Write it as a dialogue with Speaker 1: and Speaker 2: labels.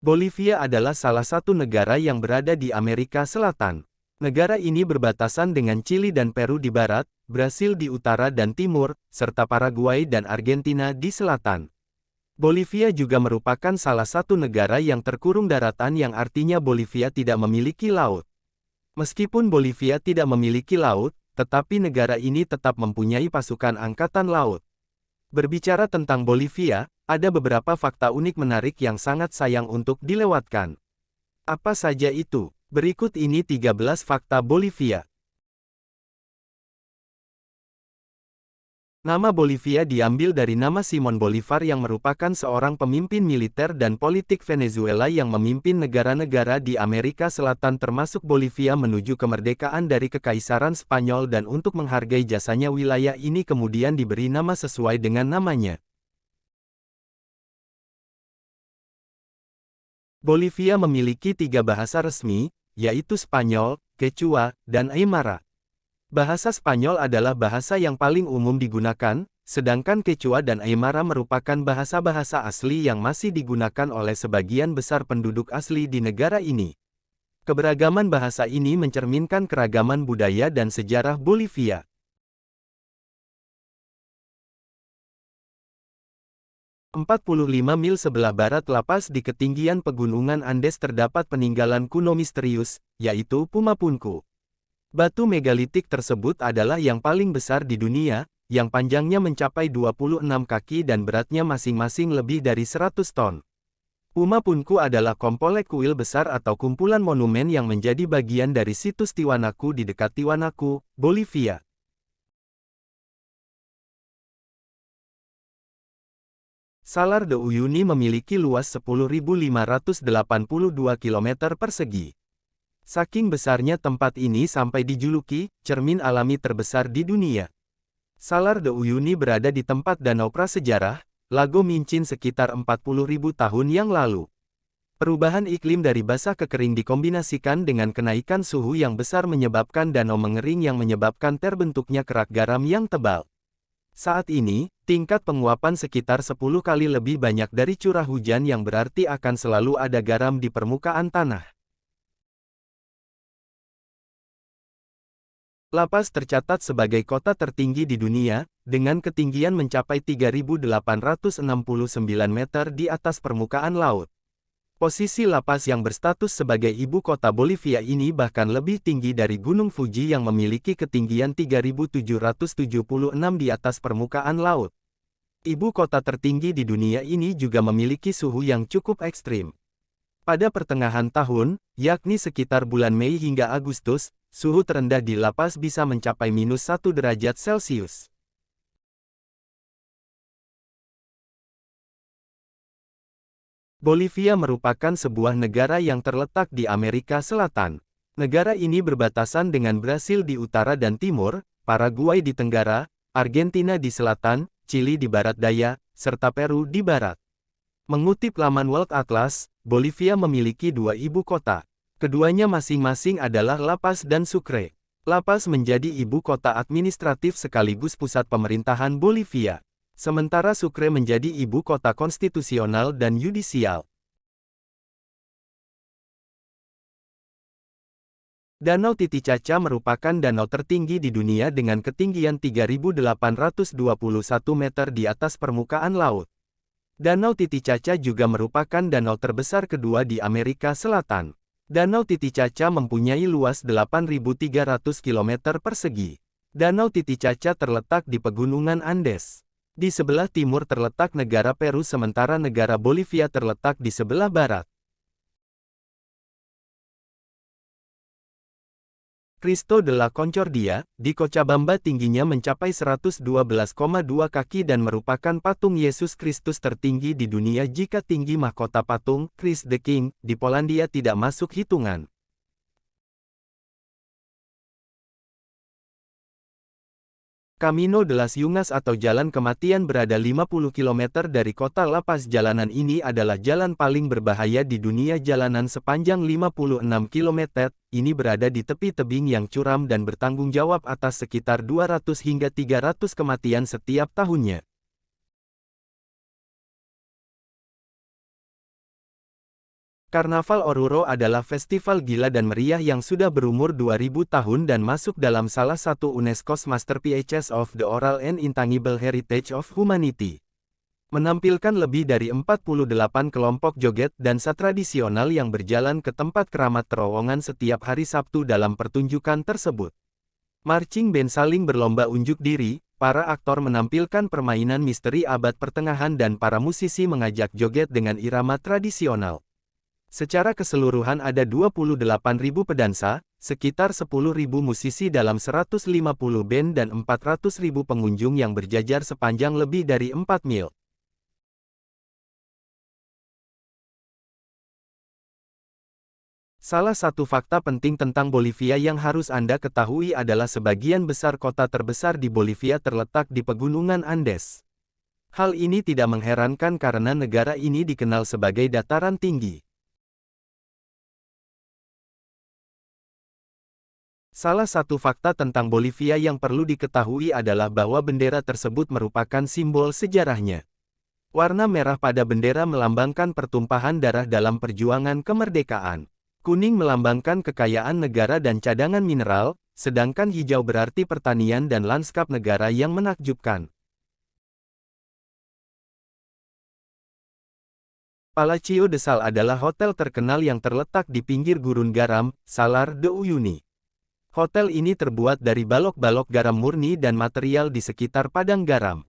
Speaker 1: Bolivia adalah salah satu negara yang berada di Amerika Selatan. Negara ini berbatasan dengan Chili dan Peru di barat, Brasil di utara dan timur, serta Paraguay dan Argentina di selatan. Bolivia juga merupakan salah satu negara yang terkurung daratan, yang artinya Bolivia tidak memiliki laut. Meskipun Bolivia tidak memiliki laut, tetapi negara ini tetap mempunyai pasukan angkatan laut. Berbicara tentang Bolivia, ada beberapa fakta unik menarik yang sangat sayang untuk dilewatkan. Apa saja itu? Berikut ini 13 fakta Bolivia. Nama Bolivia diambil dari nama Simón Bolívar yang merupakan seorang pemimpin militer dan politik Venezuela yang memimpin negara-negara di Amerika Selatan termasuk Bolivia menuju kemerdekaan dari Kekaisaran Spanyol, dan untuk menghargai jasanya wilayah ini kemudian diberi nama sesuai dengan namanya. Bolivia memiliki 3 bahasa resmi, yaitu Spanyol, Quechua, dan Aymara. Bahasa Spanyol adalah bahasa yang paling umum digunakan, sedangkan Quechua dan Aymara merupakan bahasa-bahasa asli yang masih digunakan oleh sebagian besar penduduk asli di negara ini. Keberagaman bahasa ini mencerminkan keragaman budaya dan sejarah Bolivia. 45 mil sebelah barat lapas di ketinggian pegunungan Andes terdapat peninggalan kuno misterius, yaitu Pumapunku. Batu megalitik tersebut adalah yang paling besar di dunia, yang panjangnya mencapai 26 kaki dan beratnya masing-masing lebih dari 100 ton. Pumapunku adalah komplek kuil besar atau kumpulan monumen yang menjadi bagian dari situs Tiwanaku di dekat Tiwanaku, Bolivia. Salar de Uyuni memiliki luas 10.582 km persegi. Saking besarnya tempat ini sampai dijuluki cermin alami terbesar di dunia. Salar de Uyuni berada di tempat danau prasejarah, Lago Mincin sekitar 40.000 tahun yang lalu. Perubahan iklim dari basah ke kering dikombinasikan dengan kenaikan suhu yang besar menyebabkan danau mengering yang menyebabkan terbentuknya kerak garam yang tebal. Saat ini, tingkat penguapan sekitar 10 kali lebih banyak dari curah hujan, yang berarti akan selalu ada garam di permukaan tanah. La Paz tercatat sebagai kota tertinggi di dunia, dengan ketinggian mencapai 3.869 meter di atas permukaan laut. Posisi La Paz yang berstatus sebagai ibu kota Bolivia ini bahkan lebih tinggi dari Gunung Fuji yang memiliki ketinggian 3.776 di atas permukaan laut. Ibu kota tertinggi di dunia ini juga memiliki suhu yang cukup ekstrim. Pada pertengahan tahun, yakni sekitar bulan Mei hingga Agustus, suhu terendah di La Paz bisa mencapai -1 derajat Celcius. Bolivia merupakan sebuah negara yang terletak di Amerika Selatan. Negara ini berbatasan dengan Brasil di utara dan timur, Paraguay di tenggara, Argentina di selatan, Chili di barat daya, serta Peru di barat. Mengutip laman World Atlas, Bolivia memiliki 2 ibu kota. Keduanya masing-masing adalah La Paz dan Sucre. La Paz menjadi ibu kota administratif sekaligus pusat pemerintahan Bolivia. Sementara Sucre menjadi ibu kota konstitusional dan yudisial. Danau Titicaca merupakan danau tertinggi di dunia dengan ketinggian 3.821 meter di atas permukaan laut. Danau Titicaca juga merupakan danau terbesar kedua di Amerika Selatan. Danau Titicaca mempunyai luas 8.300 km persegi. Danau Titicaca terletak di pegunungan Andes. Di sebelah timur terletak negara Peru, sementara negara Bolivia terletak di sebelah barat. Cristo de la Concordia, di Cochabamba tingginya mencapai 112,2 kaki dan merupakan patung Yesus Kristus tertinggi di dunia jika tinggi mahkota patung, Christ the King, di Polandia tidak masuk hitungan. Camino de las Yungas atau Jalan Kematian berada 50 km dari kota La Paz. Jalanan ini adalah jalan paling berbahaya di dunia. Jalanan sepanjang 56 km, ini berada di tepi tebing yang curam dan bertanggung jawab atas sekitar 200 hingga 300 kematian setiap tahunnya. Karnaval Oruro adalah festival gila dan meriah yang sudah berumur 2000 tahun dan masuk dalam salah satu UNESCO's Masterpieces of the Oral and Intangible Heritage of Humanity. Menampilkan lebih dari 48 kelompok joget dansa tradisional yang berjalan ke tempat keramat terowongan setiap hari Sabtu dalam pertunjukan tersebut. Marching band saling berlomba unjuk diri, para aktor menampilkan permainan misteri abad pertengahan dan para musisi mengajak joget dengan irama tradisional. Secara keseluruhan ada 28.000 pedansa, sekitar 10.000 musisi dalam 150 band dan 400.000 pengunjung yang berjajar sepanjang lebih dari 4 mil. Salah satu fakta penting tentang Bolivia yang harus Anda ketahui adalah sebagian besar kota terbesar di Bolivia terletak di pegunungan Andes. Hal ini tidak mengherankan karena negara ini dikenal sebagai dataran tinggi. Salah satu fakta tentang Bolivia yang perlu diketahui adalah bahwa bendera tersebut merupakan simbol sejarahnya. Warna merah pada bendera melambangkan pertumpahan darah dalam perjuangan kemerdekaan. Kuning melambangkan kekayaan negara dan cadangan mineral, sedangkan hijau berarti pertanian dan lanskap negara yang menakjubkan. Palacio de Sal adalah hotel terkenal yang terletak di pinggir gurun garam, Salar de Uyuni. Hotel ini terbuat dari balok-balok garam murni dan material di sekitar padang garam.